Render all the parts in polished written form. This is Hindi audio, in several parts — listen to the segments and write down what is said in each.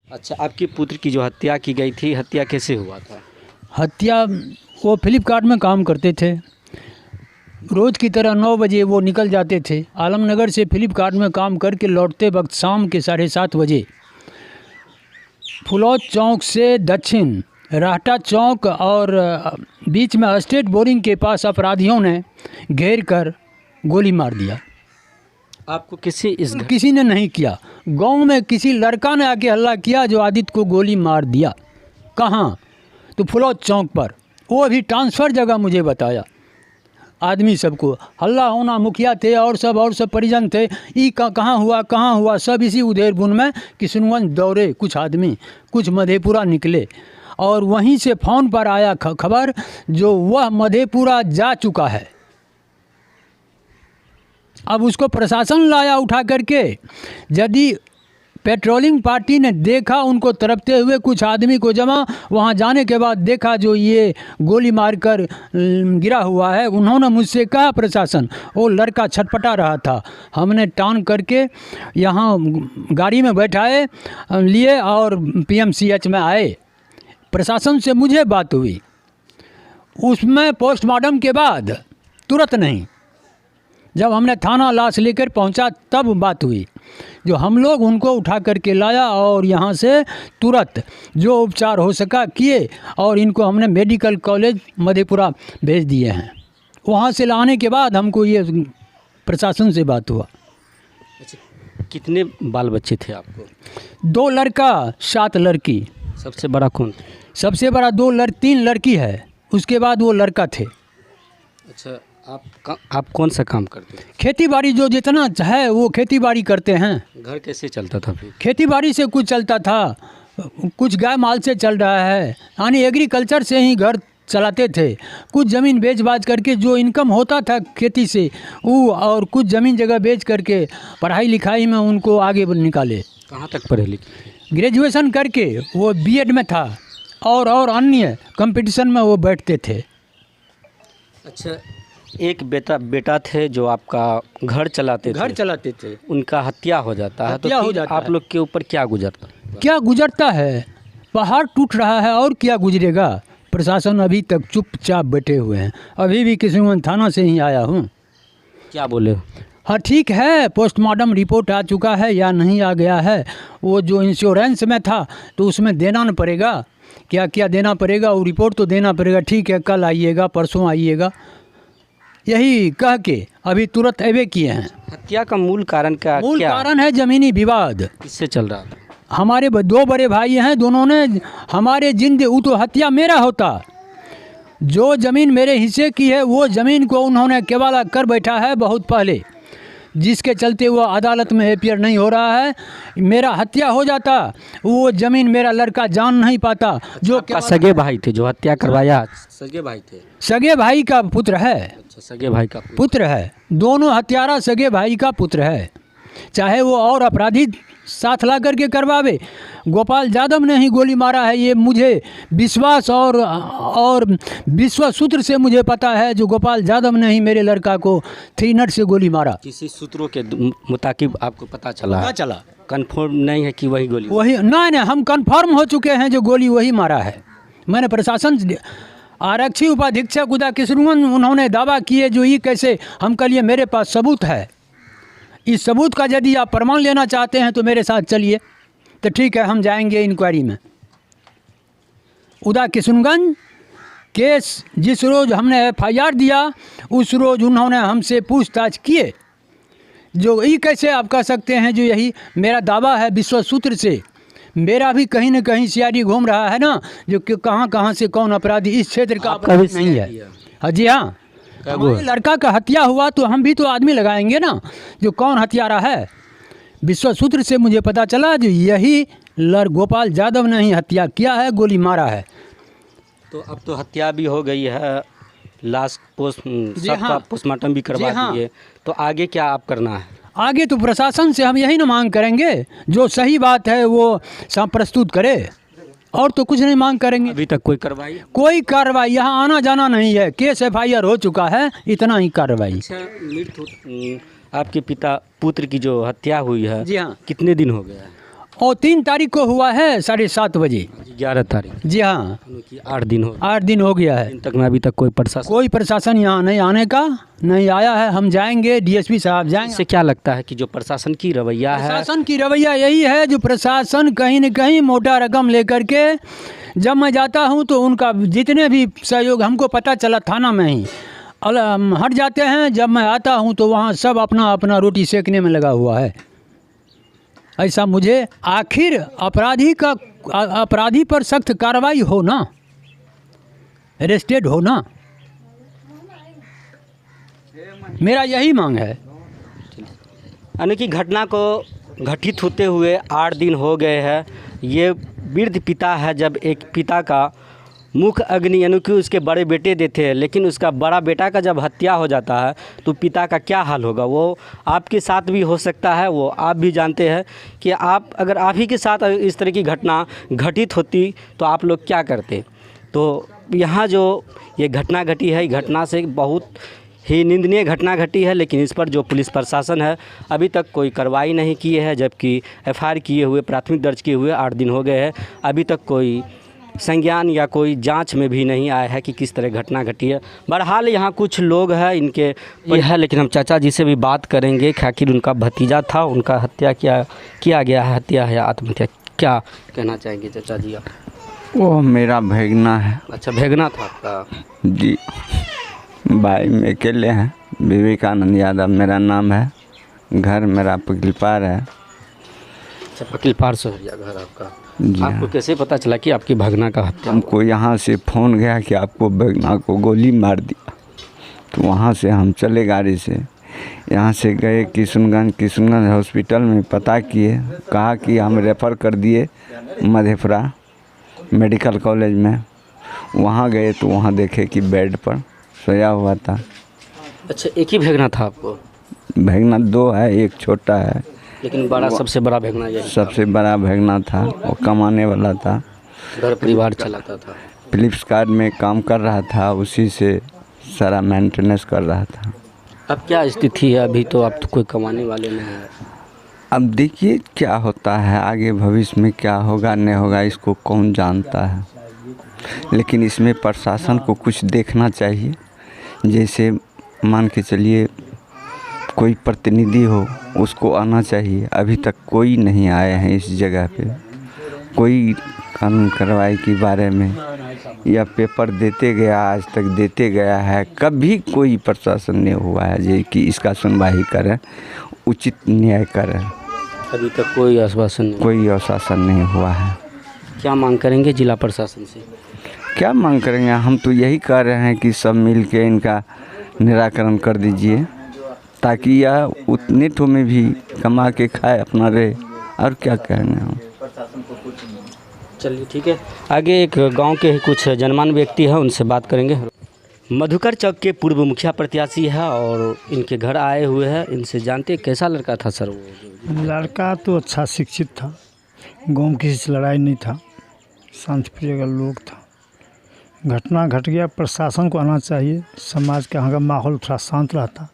अच्छा, आपकी पुत्र की जो हत्या की गई थी, हत्या कैसे हुआ था? हत्या, वो फ्लिपकार्ट में काम करते थे। रोज़ की तरह 9 बजे वो निकल जाते थे। आलमनगर से फ्लिपकार्ट में काम करके लौटते वक्त शाम के 7:30 बजे फुलौद चौक से दक्षिण राहटा चौक और बीच में स्टेट बोरिंग के पास अपराधियों ने घेर कर गोली मार दिया। आपको किसी ने नहीं किया, गांव में किसी लड़का ने आके हल्ला किया जो आदित्य को गोली मार दिया। कहाँ? तो फुलौद चौक पर। वो भी ट्रांसफ़र जगह मुझे बताया। आदमी सबको हल्ला होना, मुखिया थे और सब परिजन थे। ई कहाँ हुआ, सब इसी उधेरबुन में किशनगंज दौड़े। कुछ आदमी, कुछ मधेपुरा निकले और वहीं से फ़ोन पर आया खबर जो वह मधेपुरा जा चुका है। अब उसको प्रशासन लाया उठा करके। यदि पेट्रोलिंग पार्टी ने देखा उनको तरपते हुए कुछ आदमी को जमा, वहाँ जाने के बाद देखा जो ये गोली मारकर गिरा हुआ है। उन्होंने मुझसे कहा प्रशासन, वो लड़का छटपटा रहा था। हमने टांग करके यहाँ गाड़ी में बैठाए लिए और PMCH में आए। प्रशासन से मुझे बात हुई, उसमें पोस्टमार्टम के बाद तुरंत नहीं, जब हमने थाना लाश लेकर पहुंचा तब बात हुई। जो हम लोग उनको उठा करके लाया और यहाँ से तुरंत जो उपचार हो सका किए और इनको हमने मेडिकल कॉलेज मधेपुरा भेज दिए हैं। वहाँ से लाने के बाद हमको ये प्रशासन से बात हुआ। अच्छा, कितने बाल बच्चे थे आपको? 2 लड़का 7 लड़की। सबसे बड़ा कौन था? सबसे बड़ा 3 लड़की है, उसके बाद वो लड़का थे। अच्छा, आप कौन सा काम करते थे? खेती बाड़ी जो जितना है वो खेती बाड़ी करते हैं। घर कैसे चलता था फिर? खेती बाड़ी से कुछ चलता था, कुछ गाय माल से चल रहा है, यानी एग्रीकल्चर से ही घर चलाते थे। कुछ ज़मीन बेच बाच करके जो इनकम होता था खेती से वो, और कुछ ज़मीन जगह बेच करके पढ़ाई लिखाई में उनको आगे निकाले। कहाँ तक पढ़े लिखे? ग्रेजुएशन करके वो B.Ed में था और अन्य कंपटीशन में वो बैठते थे। अच्छा, एक बेटा थे जो आपका घर चलाते थे, उनका हत्या हो जाता है, तो फिर आप लोग के ऊपर क्या गुजरता है? पहाड़ टूट रहा है और क्या गुजरेगा। प्रशासन अभी तक चुपचाप बैठे हुए हैं। अभी भी किशनगंज थाना से ही आया हूँ। क्या बोले? हाँ ठीक है, पोस्टमार्टम रिपोर्ट आ चुका है या नहीं आ गया है, वो जो इंश्योरेंस में था तो उसमें देना न पड़ेगा। क्या क्या देना पड़ेगा, वो रिपोर्ट तो देना पड़ेगा। ठीक है, कल आइएगा, परसों आइएगा, यही कह के अभी तुरंत अवे किए हैं। हत्या का मूल कारण क्या? मूल कारण है ज़मीनी विवाद। किससे चल रहा था? हमारे 2 बड़े भाई हैं, दोनों ने हमारे जिंदे, वो तो हत्या मेरा होता। जो ज़मीन मेरे हिस्से की है वो ज़मीन को उन्होंने केवाला कर बैठा है बहुत पहले, जिसके चलते वो अदालत में एपीयर नहीं हो रहा है। मेरा हत्या हो जाता, वो ज़मीन मेरा लड़का जान नहीं पाता। जो सगे भाई थे जो हत्या करवाया? सगे भाई थे। सगे भाई का पुत्र है। अच्छा, सगे भाई का पुत्र है। दोनों हत्यारा सगे भाई का पुत्र है। चाहे वो और अपराधी साथ ला करके करवावे, गोपाल यादव ने ही गोली मारा है, ये मुझे विश्वास और विश्व सूत्र से मुझे पता है। जो गोपाल यादव ने ही मेरे लड़का को 3 नट से गोली मारा। किसी सूत्रों के मुताबिक आपको पता चला? कंफर्म नहीं है कि वही गोली? वही नहीं, हम कंफर्म हो चुके हैं जो गोली वही मारा है। मैंने प्रशासन, आरक्षी उपाधीक्षक उदा किशनगंज, उन्होंने दावा किए जो ये कैसे। हम कह लिए मेरे पास सबूत है, इस सबूत का यदि आप प्रमाण लेना चाहते हैं तो मेरे साथ चलिए। तो ठीक है, हम जाएंगे इंक्वायरी में। उदा किशनगंज केस जिस रोज़ हमने FIR दिया उस रोज़ उन्होंने हमसे पूछताछ किए। जो ये कैसे आप कह सकते हैं, जो यही मेरा दावा है विश्व सूत्र से। मेरा भी कहीं न कहीं CID घूम रहा है ना, जो कि कहाँ से कौन अपराधी इस क्षेत्र का अपराधी नहीं है। हाँ जी हाँ, हमारे लड़का का हत्या हुआ तो हम भी तो आदमी लगाएंगे ना, जो कौन हत्यारा है। विश्व सूत्र से मुझे पता चला जो यही गोपाल यादव ने ही हत्या किया है, गोली मारा है। तो अब तो हत्या भी हो गई है, लाश पोस्टमार्टम भी करवा दिए, तो आगे क्या आप करना है? आगे तो प्रशासन से हम यही ना मांग करेंगे, जो सही बात है वो प्रस्तुत करे, और तो कुछ नहीं मांग करेंगे। अभी तक कोई कार्रवाई यहाँ आना जाना नहीं है। केस FIR हो चुका है, इतना ही कार्रवाई। अच्छा, आपके पुत्र की जो हत्या हुई है, जी हाँ, कितने दिन हो गया है? और 3 तारीख को हुआ है 7:30 बजे। 11 तारीख जी हाँ, 8 दिन हो 8 दिन हो गया है। दिन तक में अभी तक कोई प्रशासन यहाँ नहीं आने का नहीं आया है। हम जाएंगे, डीएसपी साहब जाएंगे। इससे क्या लगता है कि जो प्रशासन की रवैया है, प्रशासन की रवैया यही है, जो प्रशासन कहीं न कहीं मोटा रकम लेकर के, जब मैं जाता हूँ तो उनका जितने भी सहयोग हमको पता चला थाना में ही हट जाते हैं। जब मैं आता हूँ तो वहाँ सब अपना अपना रोटी सेकने में लगा हुआ है। ऐसा मुझे आखिर अपराधी पर सख्त कार्रवाई हो ना, अरेस्टेड हो ना, मेरा यही मांग है। यानी कि घटना को घटित होते हुए 8 दिन हो गए हैं। ये वृद्ध पिता है, जब एक पिता का मुख्य अग्नि यानी कि उसके बड़े बेटे देते हैं, लेकिन उसका बड़ा बेटा का जब हत्या हो जाता है तो पिता का क्या हाल होगा, वो आपके साथ भी हो सकता है। वो आप भी जानते हैं कि अगर आप ही के साथ इस तरह की घटना घटित होती तो आप लोग क्या करते। तो यहाँ जो ये घटना घटी है, घटना से बहुत ही निंदनीय घटना घटी है, लेकिन इस पर जो पुलिस प्रशासन है अभी तक कोई कार्रवाई नहीं किए है। जबकि एफआईआर किए हुए, प्राथमिक दर्ज किए हुए 8 दिन हो गए हैं, अभी तक कोई संज्ञान या कोई जांच में भी नहीं आया है कि किस तरह घटना घटी है। बहरहाल यहाँ कुछ लोग हैं इनके ये है, लेकिन हम चाचा जी से भी बात करेंगे कि आखिर उनका भतीजा था, उनका हत्या किया गया है, हत्या है या आत्महत्या, क्या कहना चाहेंगे चाचा जी आप? वो मेरा भैगना है। अच्छा, भैगना था आपका? जी, भाई में अकेले हैं। विवेकानंद यादव मेरा नाम है। घर मेरा पकिलपार है। अच्छा, पकिलपार से हो गया घर आपका? जी आपको हाँ। कैसे पता चला कि आपकी भगना का हत्या? हमको यहाँ से फ़ोन गया कि आपको भगना को गोली मार दिया, तो वहाँ से हम चले गाड़ी से, यहाँ से गए किशनगंज हॉस्पिटल में पता किए, कहा कि हम रेफ़र कर दिए मधेपुरा मेडिकल कॉलेज में। वहाँ गए तो वहाँ देखे कि बेड पर सोया हुआ था। अच्छा, एक ही भगना था आपको? भगना 2 है, एक छोटा है, लेकिन सबसे बड़ा भगना यही? सबसे बड़ा भगना था। वो कमाने वाला था, घर परिवार चलाता था, फ्लिपकार्ट में काम कर रहा था, उसी से सारा मेंटेनेंस कर रहा था। अब क्या स्थिति है? अभी तो आप तो कोई कमाने वाले नहीं हैं। अब देखिए क्या होता है आगे, भविष्य में क्या होगा नहीं होगा इसको कौन जानता है। लेकिन इसमें प्रशासन को कुछ देखना चाहिए। जैसे मान के चलिए कोई प्रतिनिधि हो, उसको आना चाहिए। अभी तक कोई नहीं आए हैं इस जगह पे, कोई कानून कार्रवाई के बारे में या पेपर देते गया, आज तक देते गया है, कभी कोई प्रशासन नहीं हुआ है जो कि इसका सुनवाई करे, उचित न्याय करे। अभी तक कोई आश्वासन नहीं हुआ है। क्या मांग करेंगे जिला प्रशासन से? क्या मांग करेंगे, हम तो यही कह रहे हैं कि सब मिल के इनका निराकरण कर दीजिए, ताकि यह उतने तो में भी कमा के खाए अपना रहे। और क्या कहेंगे हम। चलिए ठीक है, आगे एक गांव के ही कुछ जनमान व्यक्ति हैं, उनसे बात करेंगे। मधुकर चौक के पूर्व मुखिया प्रत्याशी है और इनके घर आए हुए हैं, इनसे जानते हैं कैसा लड़का था सर वो? लड़का तो अच्छा शिक्षित था, गाँव किसी से लड़ाई नहीं था, शांतिप्रिय लोग था। घटना घट गया, प्रशासन को आना चाहिए। समाज का यहाँ का माहौल थोड़ा शांत रहता,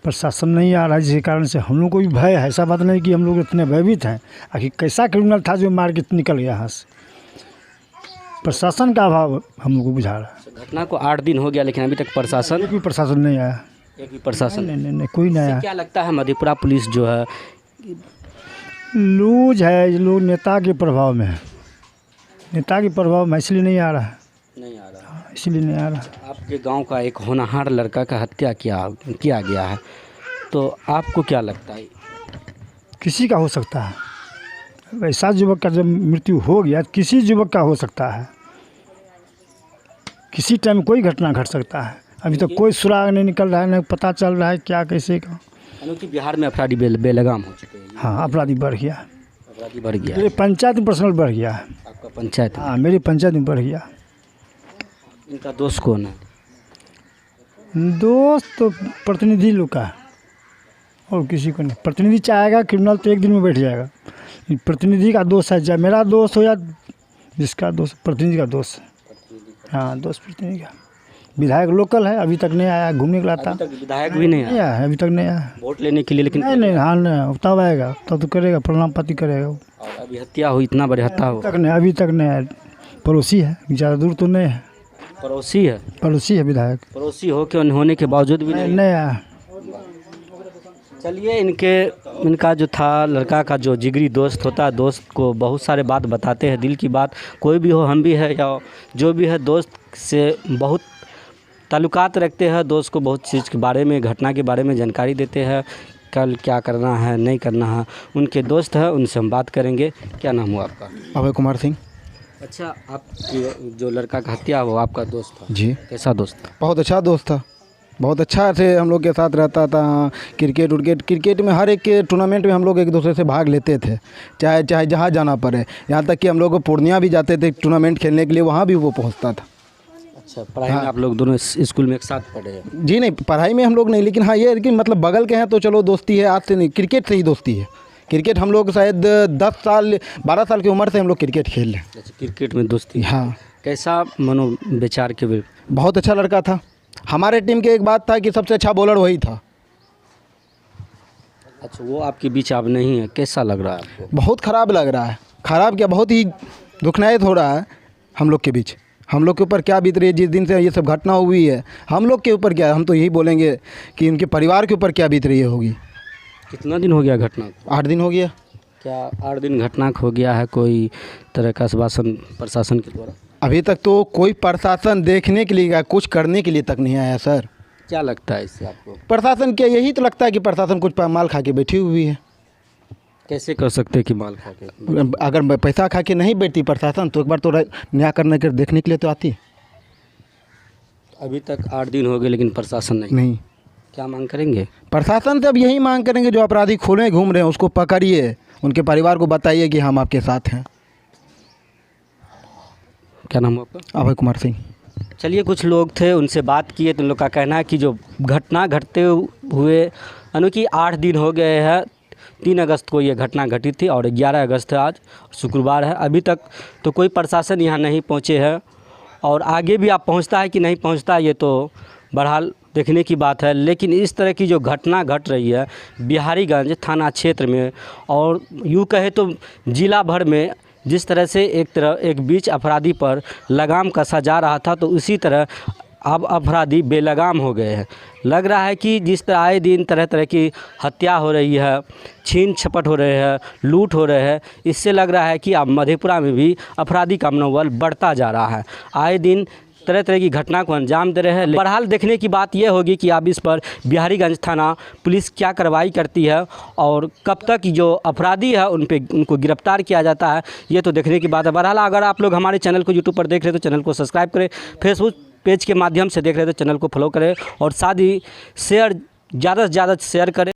प्रशासन नहीं आ रहा है, जिसके कारण से हम लोग को भी भय है। ऐसा बात नहीं कि हम लोग इतने भयभीत हैं। आखिर कैसा क्रिमिनल था जो मार के निकल गया यहाँ से? प्रशासन का अभाव हम लोग को बुझा रहा है। घटना को 8 दिन हो गया, लेकिन अभी तक प्रशासन नहीं आया। एक भी प्रशासन नहीं, कोई नहीं आया। क्या लगता है मधेपुरा पुलिस जो है लूज है? ये लोग नेता के प्रभाव में है, नेता के प्रभाव में, इसलिए नहीं आ रहा है। इसलिए नहीं आ रहा। आपके गांव का एक होनहार लड़का का हत्या किया गया है, तो आपको क्या लगता है? किसी का हो सकता है, ऐसा युवक का जब मृत्यु हो गया, किसी युवक का हो सकता है, किसी टाइम कोई घटना घट सकता है। अभी तक कोई सुराग नहीं निकल रहा है, नहीं पता चल रहा है क्या कैसे का। कि बिहार में अपराधी बेलगाम हो चुके हैं। हाँ, अपराधी बढ़ गया, मेरे पंचायत में पर्सनल बढ़ गया है। आपका पंचायत? हाँ, मेरी पंचायत में बढ़ गया। इनका दोस्त कौन है? दोस्त तो प्रतिनिधि लोग का है, और किसी को नहीं। प्रतिनिधि चाहेगा क्रिमिनल तो एक दिन में बैठ जाएगा। प्रतिनिधि का दोस्त है, चाहे मेरा दोस्त हो या जिसका दोस्त, प्रतिनिधि का दोस्त है। हाँ, दोस्त प्रतिनिधि का। विधायक लोकल है, अभी तक नहीं आया, घूमने के लिए आता अभी तक विधायक भी नहीं नहीं आया आया, अभी तक नहीं आया। वोट लेने के लिए, लेकिन नहीं नहीं, हाँ नहीं, तब आएगा, तब तो करेगा, प्रणाम पाती करेगा वो। और अभी हत्या हुई, इतना बड़ी हत्या हो, अभी तक नहीं आया। पड़ोसी है, ज़्यादा दूर तो नहीं है, पड़ोसी है, पड़ोसी है विधायक। पड़ोसी होने के बावजूद भी नहीं। नहीं आया। चलिए, इनका जो था लड़का का जो जिगरी दोस्त होता है, दोस्त को बहुत सारे बात बताते हैं, दिल की बात, कोई भी हो, हम भी है या जो भी है, दोस्त से बहुत ताल्लुकात रखते हैं, दोस्त को बहुत चीज़ के बारे में, घटना के बारे में जानकारी देते हैं, कल क्या करना है नहीं करना है। उनके दोस्त हैं, उनसे हम बात करेंगे। क्या नाम हुआ आपका? अभय कुमार सिंह। अच्छा, आपकी जो लड़का का हत्या हुआ आपका दोस्त था, जी, कैसा दोस्त था? बहुत अच्छा दोस्त था, बहुत अच्छा से हम लोग के साथ रहता था। क्रिकेट में हर एक टूर्नामेंट में हम लोग एक दूसरे से भाग लेते थे, चाहे जहाँ जाना पड़े। यहाँ तक कि हम लोग पूर्णिया भी जाते थे टूर्नामेंट खेलने के लिए, वहाँ भी वो पहुँचता था। अच्छा, पढ़ाई में आप लोग दोनों स्कूल में एक साथ पढ़े हैं? जी नहीं, पढ़ाई में हम लोग नहीं, लेकिन हाँ ये है कि मतलब बगल के हैं तो चलो दोस्ती है, आज से नहीं, क्रिकेट से ही दोस्ती है। क्रिकेट हम लोग शायद 10 साल 12 साल की उम्र से हम लोग क्रिकेट खेल रहे हैं। अच्छा, क्रिकेट में दोस्ती है। हाँ, कैसा मनोविचार के बहुत अच्छा लड़का था। हमारे टीम के एक बात था कि सबसे अच्छा बॉलर वही था। अच्छा, वो आपके बीच अब नहीं है, कैसा लग रहा है आपको? बहुत ख़राब लग रहा है, ख़राब क्या, बहुत ही दुखनायत हो रहा है हम लोग के बीच। हम लोग के ऊपर क्या बीत रही है जिस दिन से ये सब घटना हुई है, हम लोग के ऊपर क्या, हम तो यही बोलेंगे कि उनके परिवार के ऊपर क्या बीत रही होगी। कितना दिन हो गया घटना को? 8 दिन हो गया। क्या 8 दिन घटना हो गया है? कोई तरह का आश्वासन प्रशासन के द्वारा? अभी तक तो कोई प्रशासन देखने के लिए या कुछ करने के लिए तक नहीं आया सर। क्या लगता है इससे आपको? प्रशासन क्या, यही तो लगता है कि प्रशासन कुछ माल खा के बैठी हुई है। कैसे कर सकते हैं कि माल खा के? अगर पैसा खा के नहीं बैठती प्रशासन तो एक बार तो न्याय करने के देखने के लिए तो आती। अभी तक 8 दिन हो गए लेकिन प्रशासन नहीं। क्या मांग करेंगे? प्रशासन से अब यही मांग करेंगे, जो अपराधी खोले घूम रहे हैं उसको पकड़िए, उनके परिवार को बताइए कि हम आपके साथ हैं। क्या नाम है आपका? अभय कुमार सिंह। चलिए, कुछ लोग थे, उनसे बात किए तो उन लोग का कहना है कि जो घटना घटते हुए यानी कि 8 दिन हो गए हैं। 3 अगस्त को ये घटना घटी थी और 11 अगस्त है आज, शुक्रवार है। अभी तक तो कोई प्रशासन यहाँ नहीं पहुँचे हैं और आगे भी आप पहुँचता है कि नहीं पहुँचता ये तो बहरहाल देखने की बात है। लेकिन इस तरह की जो घटना घट रही है बिहारीगंज थाना क्षेत्र में और यूँ कहे तो जिला भर में, जिस तरह से एक बीच अपराधी पर लगाम कसा जा रहा था तो उसी तरह अब अपराधी बेलगाम हो गए हैं। लग रहा है कि जिस तरह आए दिन तरह तरह की हत्या हो रही है, छीन झपट हो रहे हैं, लूट हो रहे हैं, इससे लग रहा है कि अब मधेपुरा में भी अपराधी का मनोबल बढ़ता जा रहा है। आए दिन तरह तरह की घटना को अंजाम दे रहे हैं। बहरहाल देखने की बात यह होगी कि अब इस पर बिहारीगंज थाना पुलिस क्या कार्रवाई करती है और कब तक जो अपराधी है उनको गिरफ्तार किया जाता है, ये तो देखने की बात है। बहरहाल अगर आप लोग हमारे चैनल को यूट्यूब पर देख रहे हैं तो चैनल को सब्सक्राइब करें, फेसबुक पेज के माध्यम से देख रहे हैं तो चैनल को फॉलो करें और साथ ही ज़्यादा से ज़्यादा शेयर करें।